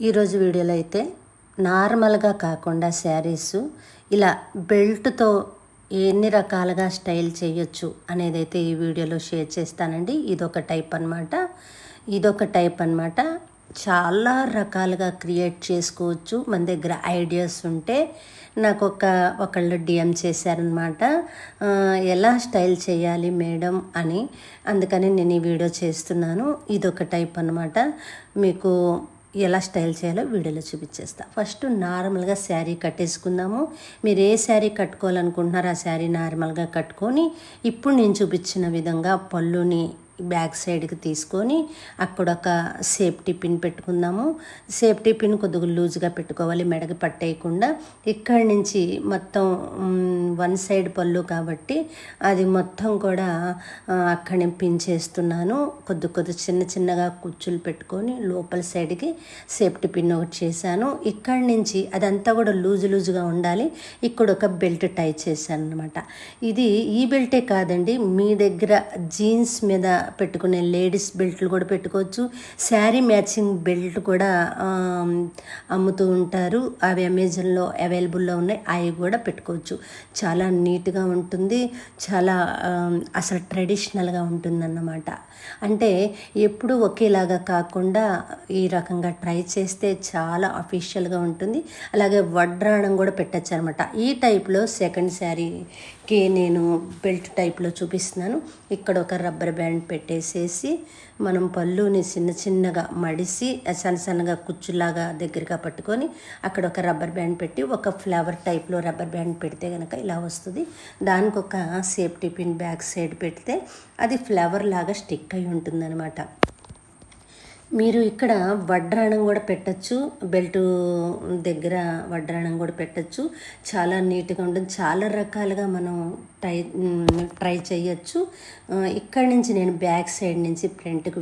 ఈరోజు వీడియోలో అయితే నార్మల్గా కాకుండా శారీస్ ఇలా బెల్ట్తో ఎన్ని రకాలుగా స్టైల్ చేయొచ్చు అనేది అయితే ఈ వీడియోలో షేర్ చేస్తానండి. ఇదొక టైప్ అన్నమాట. చాలా రకాలుగా క్రియేట్ చేసుకోవచ్చు మన దగ్గర ఐడియాస్ ఉంటే. నాకు ఒకళ్ళు డిఎం చేశారనమాట, ఎలా స్టైల్ చేయాలి మేడం అని. అందుకని నేను ఈ వీడియో చేస్తున్నాను. ఇదొక టైప్ అన్నమాట. మీకు ఎలా స్టైల్ చేయాలో వీడియోలో చూపించేస్తా. ఫస్ట్ నార్మల్గా శారీ కట్టేసుకుందాము. మీరు ఏ శారీ కట్టుకోవాలనుకుంటున్నారో ఆ శారీ నార్మల్గా కట్టుకొని, ఇప్పుడు నేను చూపించిన విధంగా పళ్ళుని బ్యాక్ సైడ్కి తీసుకొని అక్కడ ఒక సేఫ్టీ పిన్ పెట్టుకుందాము. సేఫ్టీ పిన్ కొద్దిగా లూజ్గా పెట్టుకోవాలి, మెడకి పట్టేయకుండా. ఇక్కడి నుంచి మొత్తం వన్ సైడ్ పళ్ళు కాబట్టి అది మొత్తం కూడా అక్కడే పిన్ చేస్తున్నాను. కొద్ది చిన్నగా కుచ్చులు పెట్టుకొని లోపల సైడ్కి సేఫ్టీ పిన్ ఒకటి చేశాను. ఇక్కడి నుంచి అదంతా కూడా లూజుగా ఉండాలి. ఇక్కడ ఒక బెల్ట్ టై చేశాను అనమాట. ఇది ఈ బెల్టే కాదండి, మీ దగ్గర జీన్స్ మీద పెట్టుకునే లేడీస్ బెల్ట్లు కూడా పెట్టుకోవచ్చు. శారీ మ్యాచింగ్ బెల్ట్ కూడా అమ్ముతూ ఉంటారు. అవి అమెజాన్లో అవైలబుల్లో ఉన్నాయి. అవి కూడా పెట్టుకోవచ్చు. చాలా నీట్గా ఉంటుంది, చాలా అసలు ట్రెడిషనల్గా ఉంటుందన్నమాట. అంటే ఎప్పుడు ఒకేలాగా కాకుండా ఈ రకంగా ట్రై చేస్తే చాలా అఫీషియల్గా ఉంటుంది. అలాగే వడ్రాణం కూడా పెట్టచ్చు అనమాట. ఈ టైప్లో సెకండ్ శారీకి నేను బెల్ట్ టైప్లో చూపిస్తున్నాను. ఇక్కడ ఒక రబ్బర్ బ్యాండ్ పెట్టేసేసి మనం పళ్ళుని చిన్నగా మడిసి సన్నగా కుచ్చులాగా దగ్గరగా పట్టుకొని అక్కడ ఒక రబ్బర్ బ్యాండ్ పెట్టి ఒక ఫ్లవర్ టైప్లో రబ్బర్ బ్యాండ్ పెడితే కనుక ఇలా వస్తుంది. దానికి ఒక సేఫ్టీ పిన్ బ్యాక్ సైడ్ పెడితే అది ఫ్లవర్ లాగా స్టిక్ అయి ఉంటుందన్నమాట. మీరు ఇక్కడ వడ్రాణం కూడా పెట్టచ్చు, బెల్ట్ దగ్గర వడ్రాణం కూడా పెట్టచ్చు. చాలా నీట్గా ఉంటుంది. చాలా రకాలుగా మనం ట్రై చేయొచ్చు. ఇక్కడి నుంచి నేను బ్యాక్ సైడ్ నుంచి ఫ్రంట్కి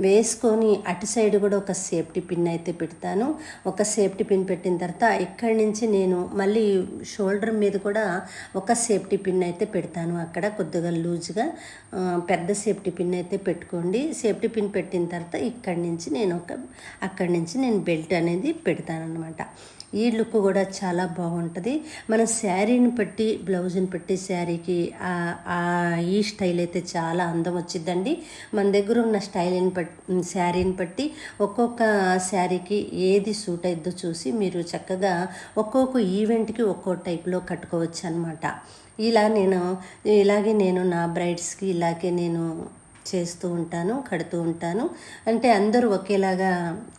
వేసుకొని అటు సైడ్ కూడా ఒక సేఫ్టీ పిన్ అయితే పెడతాను. ఒక సేఫ్టీ పిన్ పెట్టిన తర్వాత ఇక్కడి నుంచి నేను మళ్ళీ షోల్డర్ మీద కూడా ఒక సేఫ్టీ పిన్ అయితే పెడతాను. అక్కడ కొద్దిగా లూజ్గా పెద్ద సేఫ్టీ పిన్ అయితే పెట్టుకోండి. సేఫ్టీ పిన్ పెట్టిన తర్వాత అక్కడి నుంచి నేను బెల్ట్ అనేది పెడతాను అనమాట. ఈ లుక్ కూడా చాలా బాగుంటుంది. మనం శారీని బట్టి బ్లౌజ్ని బట్టి శారీకి ఈ స్టైల్ అయితే చాలా అందం వచ్చిద్దండి. మన దగ్గర ఉన్న శారీని బట్టి ఒక్కొక్క శారీకి ఏది సూట్ అయిద్దో చూసి మీరు చక్కగా ఒక్కొక్క ఈవెంట్కి ఒక్కో టైప్లో కట్టుకోవచ్చు అనమాట. ఇలాగే నేను నా బ్రైడ్స్కి ఇలాగే నేను కడుతూ ఉంటాను. అంటే అందరూ ఒకేలాగా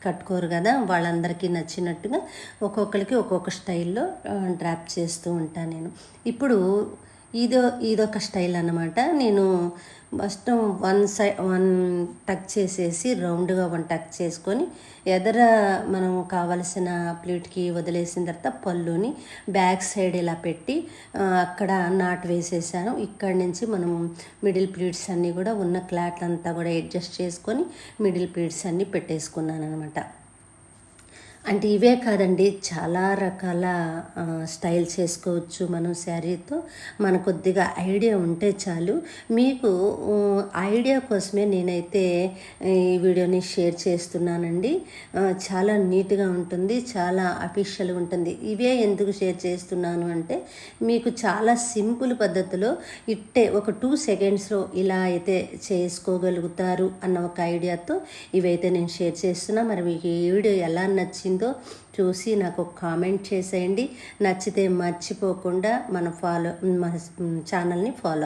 కట్టుకోరు కదా, వాళ్ళందరికీ నచ్చినట్టుగా ఒక్కొక్కరికి ఒక్కొక్క స్టైల్లో డ్రాప్ చేస్తూ ఉంటాను నేను. ఇప్పుడు ఇదొక స్టైల్ అన్నమాట. నేను ఫస్ట్ వన్ టక్ చేసేసి రౌండ్గా వన్ టక్ చేసుకొని మనం కావలసిన ప్లేట్కి వదిలేసిన తర్వాత పళ్ళుని బ్యాక్ సైడ్ ఇలా పెట్టి అక్కడ నాట్ వేసేసాను. ఇక్కడి నుంచి మనం మిడిల్ ప్లేట్స్ అన్నీ కూడా ఉన్న క్లాత్ అంతా కూడా అడ్జస్ట్ చేసుకొని మిడిల్ ప్లేట్స్ అన్నీ పెట్టేసుకున్నాను అనమాట. అంటే ఇవే కాదండి, చాలా రకాల స్టైల్ చేసుకోవచ్చు మనం శారీతో. మన కొద్దిగా ఐడియా ఉంటే చాలు. మీకు ఐడియా కోసమే నేనైతే ఈ వీడియోని షేర్ చేస్తున్నానండి. చాలా నీట్గా ఉంటుంది, చాలా అఫీషియల్గా ఉంటుంది. ఇవే ఎందుకు షేర్ చేస్తున్నాను అంటే మీకు చాలా సింపుల్ పద్ధతిలో ఒక 2 సెకండ్స్లో ఇలా అయితే చేసుకోగలుగుతారు అన్న ఒక ఐడియాతో ఇవైతే నేను షేర్ చేస్తున్నా. మరి మీకు ఈ వీడియో ఎలా నచ్చిందో చూసి నాకు కామెంట్ చేసేయండి. నచ్చితే మర్చిపోకుండా మన ఛానల్ని ఫాలో